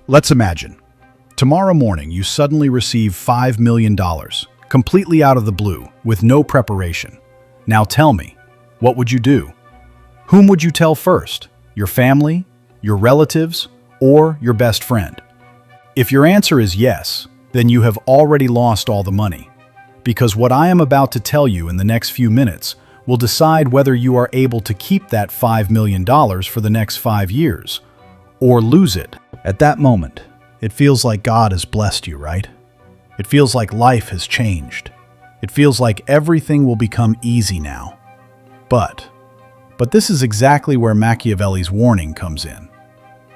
Let's imagine. Tomorrow morning, you suddenly receive $5 million, completely out of the blue, with no preparation. Now tell me, what would you do? Whom would you tell first? Your family, your relatives, or your best friend? If your answer is yes, then you have already lost all the money. Because what I am about to tell you in the next few minutes will decide whether you are able to keep that $5 million for the next 5 years, or lose it. At that moment, it feels like God has blessed you, right? It feels like life has changed. It feels like everything will become easy now. But this is exactly where Machiavelli's warning comes in.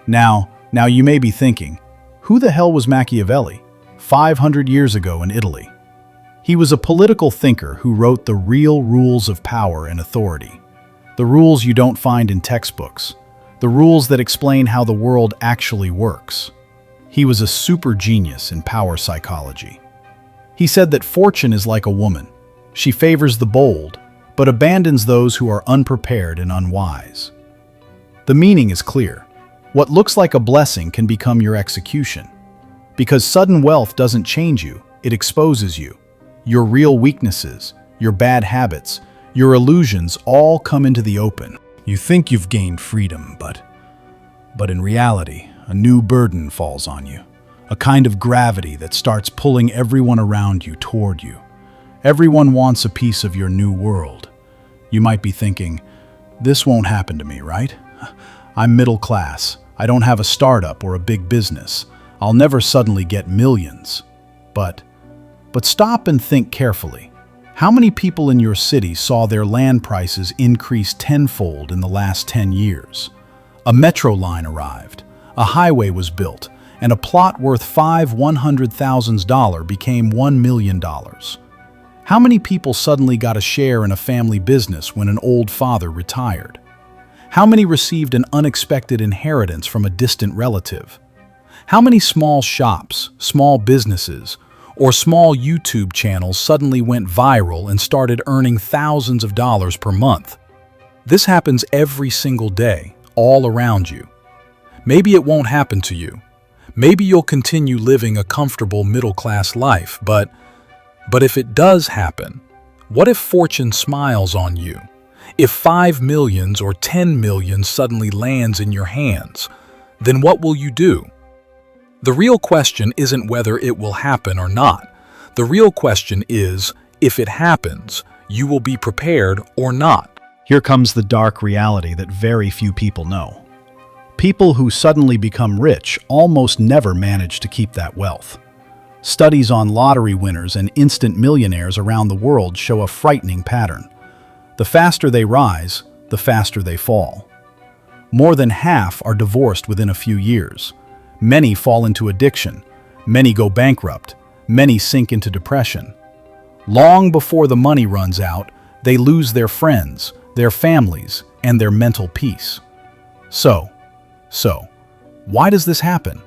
Now you may be thinking, who the hell was Machiavelli? 500 years ago in Italy. He was a political thinker who wrote the real rules of power and authority. The rules you don't find in textbooks. The rules that explain how the world actually works. He was a super genius in power psychology. He said that fortune is like a woman. She favors the bold, but abandons those who are unprepared and unwise. The meaning is clear. What looks like a blessing can become your execution. Because sudden wealth doesn't change you, it exposes you. Your real weaknesses, your bad habits, your illusions all come into the open. You think you've gained freedom, but in reality, a new burden falls on you. A kind of gravity that starts pulling everyone around you toward you. Everyone wants a piece of your new world. You might be thinking, this won't happen to me, right? I'm middle class. I don't have a startup or a big business. I'll never suddenly get millions. But stop and think carefully. How many people in your city saw their land prices increase tenfold in the last 10 years? A metro line arrived, a highway was built, and a plot worth $100,000 became $1 million. How many people suddenly got a share in a family business when an old father retired? How many received an unexpected inheritance from a distant relative? How many small shops, small businesses, or small YouTube channels suddenly went viral and started earning thousands of dollars per month? This happens every single day, all around you. Maybe it won't happen to you. Maybe you'll continue living a comfortable middle-class life, but if it does happen, what if fortune smiles on you? If 5 millions or 10 million suddenly lands in your hands, then what will you do? The real question isn't whether it will happen or not. The real question is, if it happens, you will be prepared or not. Here comes the dark reality that very few people know. People who suddenly become rich almost never manage to keep that wealth. Studies on lottery winners and instant millionaires around the world show a frightening pattern. The faster they rise, the faster they fall. More than half are divorced within a few years. Many fall into addiction. Many go bankrupt. Many sink into depression. Long before the money runs out, they lose their friends, their families, and their mental peace. So, why does this happen?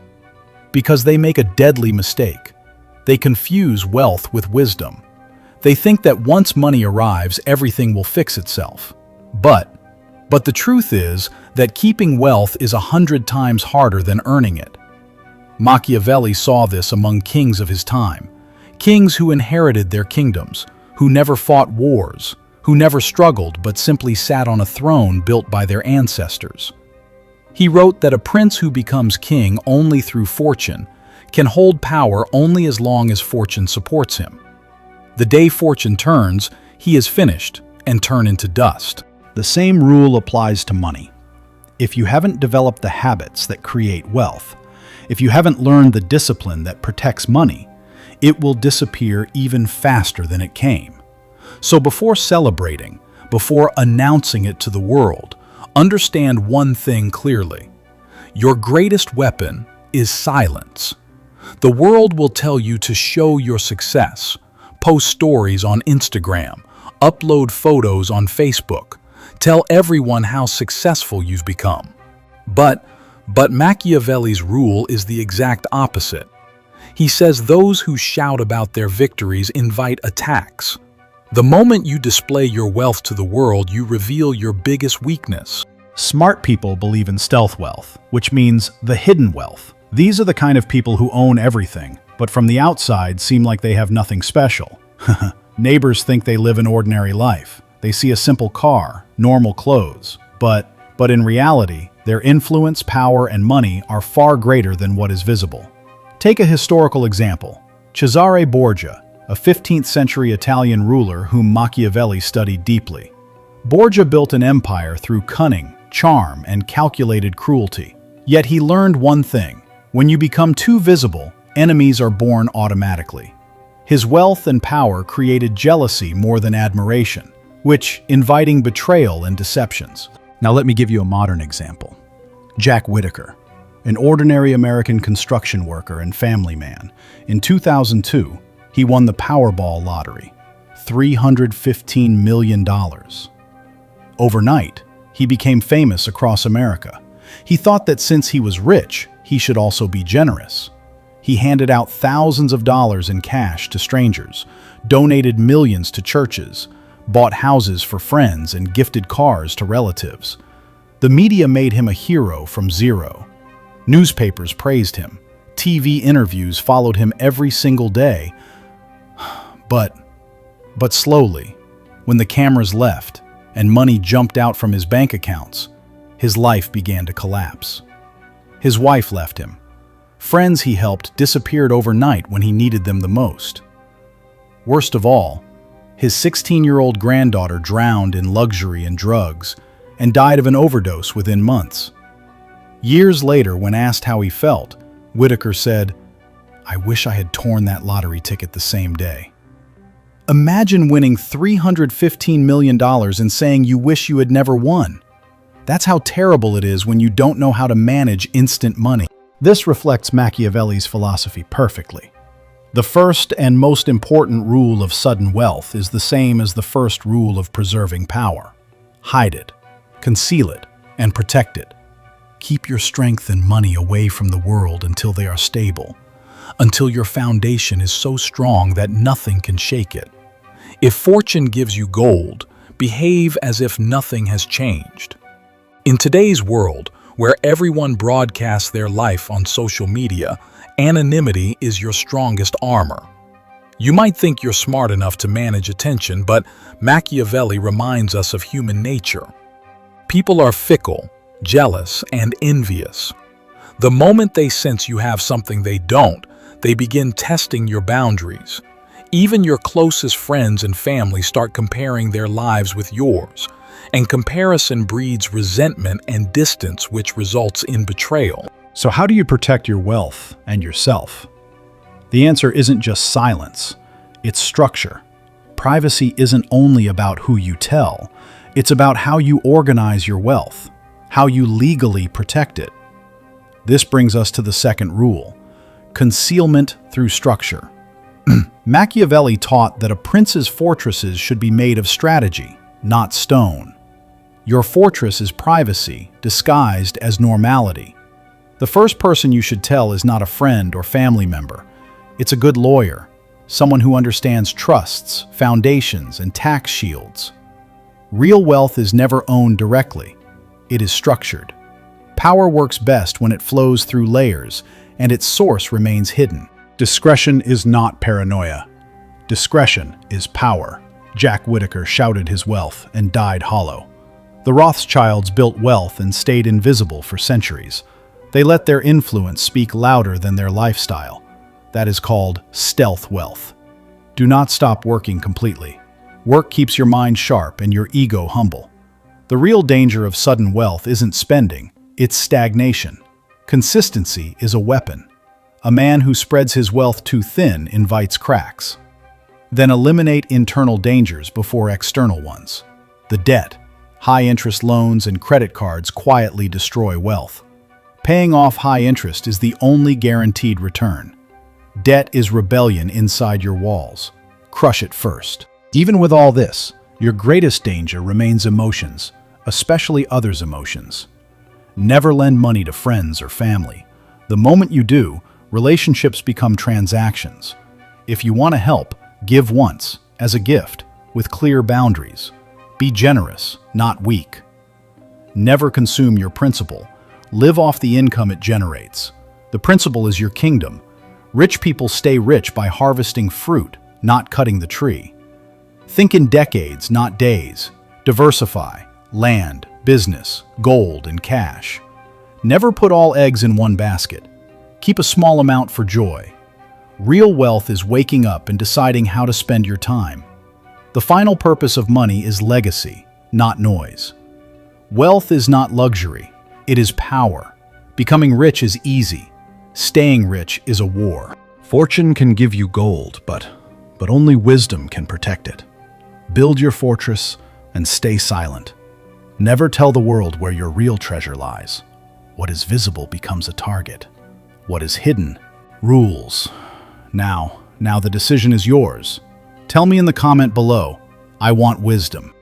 Because they make a deadly mistake. They confuse wealth with wisdom. They think that once money arrives, everything will fix itself. But the truth is that keeping wealth is 100 times harder than earning it. Machiavelli saw this among kings of his time. Kings who inherited their kingdoms, who never fought wars, who never struggled but simply sat on a throne built by their ancestors. He wrote that a prince who becomes king only through fortune can hold power only as long as fortune supports him. The day fortune turns, he is finished and turn into dust. The same rule applies to money. If you haven't developed the habits that create wealth, if you haven't learned the discipline that protects money, it will disappear even faster than it came. So before celebrating, before announcing it to the world, understand one thing clearly. Your greatest weapon is silence. The world will tell you to show your success, post stories on Instagram, upload photos on Facebook, tell everyone how successful you've become. But Machiavelli's rule is the exact opposite. He says those who shout about their victories invite attacks. The moment you display your wealth to the world, you reveal your biggest weakness. Smart people believe in stealth wealth, which means the hidden wealth, These are the kind of people who own everything, but from the outside seem like they have nothing special. Neighbors think they live an ordinary life. They see a simple car, normal clothes, but in reality, their influence, power, and money are far greater than what is visible. Take a historical example. Cesare Borgia, a 15th century Italian ruler whom Machiavelli studied deeply. Borgia built an empire through cunning, charm, and calculated cruelty. Yet he learned one thing: when you become too visible, enemies are born automatically. His wealth and power created jealousy more than admiration, which inviting betrayal and deceptions. Now let me give you a modern example. Jack Whittaker, an ordinary American construction worker and family man. In 2002, he won the Powerball lottery, $315 million. Overnight, he became famous across America. He thought that since he was rich, he should also be generous. He handed out thousands of dollars in cash to strangers, donated millions to churches, bought houses for friends, and gifted cars to relatives. The media made him a hero from zero. Newspapers praised him. TV interviews followed him every single day. But slowly, when the cameras left and money jumped out from his bank accounts, his life began to collapse. His wife left him. Friends he helped disappeared overnight when he needed them the most. Worst of all, his 16-year-old granddaughter drowned in luxury and drugs and died of an overdose within months. Years later, when asked how he felt, Whittaker said, "I wish I had torn that lottery ticket the same day." Imagine winning $315 million and saying you wish you had never won. That's how terrible it is when you don't know how to manage instant money. This reflects Machiavelli's philosophy perfectly. The first and most important rule of sudden wealth is the same as the first rule of preserving power. Hide it, conceal it, and protect it. Keep your strength and money away from the world until they are stable, until your foundation is so strong that nothing can shake it. If fortune gives you gold, behave as if nothing has changed. In today's world, where everyone broadcasts their life on social media, anonymity is your strongest armor. You might think you're smart enough to manage attention, but Machiavelli reminds us of human nature. People are fickle, jealous, and envious. The moment they sense you have something they don't, they begin testing your boundaries. Even your closest friends and family start comparing their lives with yours, and comparison breeds resentment and distance, which results in betrayal. So how do you protect your wealth and yourself? The answer isn't just silence, it's structure. Privacy isn't only about who you tell, it's about how you organize your wealth, how you legally protect it. This brings us to the second rule: concealment through structure. Machiavelli taught that a prince's fortresses should be made of strategy, not stone. Your fortress is privacy, disguised as normality. The first person you should tell is not a friend or family member. It's a good lawyer, someone who understands trusts, foundations, and tax shields. Real wealth is never owned directly. It is structured. Power works best when it flows through layers, and its source remains hidden. Discretion is not paranoia. Discretion is power. Jack Whittaker shouted his wealth and died hollow. The Rothschilds built wealth and stayed invisible for centuries. They let their influence speak louder than their lifestyle. That is called stealth wealth. Do not stop working completely. Work keeps your mind sharp and your ego humble. The real danger of sudden wealth isn't spending, it's stagnation. Consistency is a weapon. A man who spreads his wealth too thin invites cracks. Then eliminate internal dangers before external ones. The debt, high-interest loans, and credit cards quietly destroy wealth. Paying off high interest is the only guaranteed return. Debt is rebellion inside your walls. Crush it first. Even with all this, your greatest danger remains emotions, especially others' emotions. Never lend money to friends or family. The moment you do, relationships become transactions. If you want to help, give once, as a gift, with clear boundaries. Be generous, not weak. Never consume your principal. Live off the income it generates. The principle is your kingdom. Rich people stay rich by harvesting fruit, not cutting the tree. Think in decades, not days. Diversify: land, business, gold, and cash. Never put all eggs in one basket. Keep a small amount for joy. Real wealth is waking up and deciding how to spend your time. The final purpose of money is legacy, not noise. Wealth is not luxury, it is power. Becoming rich is easy. Staying rich is a war. Fortune can give you gold, but only wisdom can protect it. Build your fortress and stay silent. Never tell the world where your real treasure lies. What is visible becomes a target. What is hidden rules. Now the decision is yours. Tell me in the comment below. I want wisdom.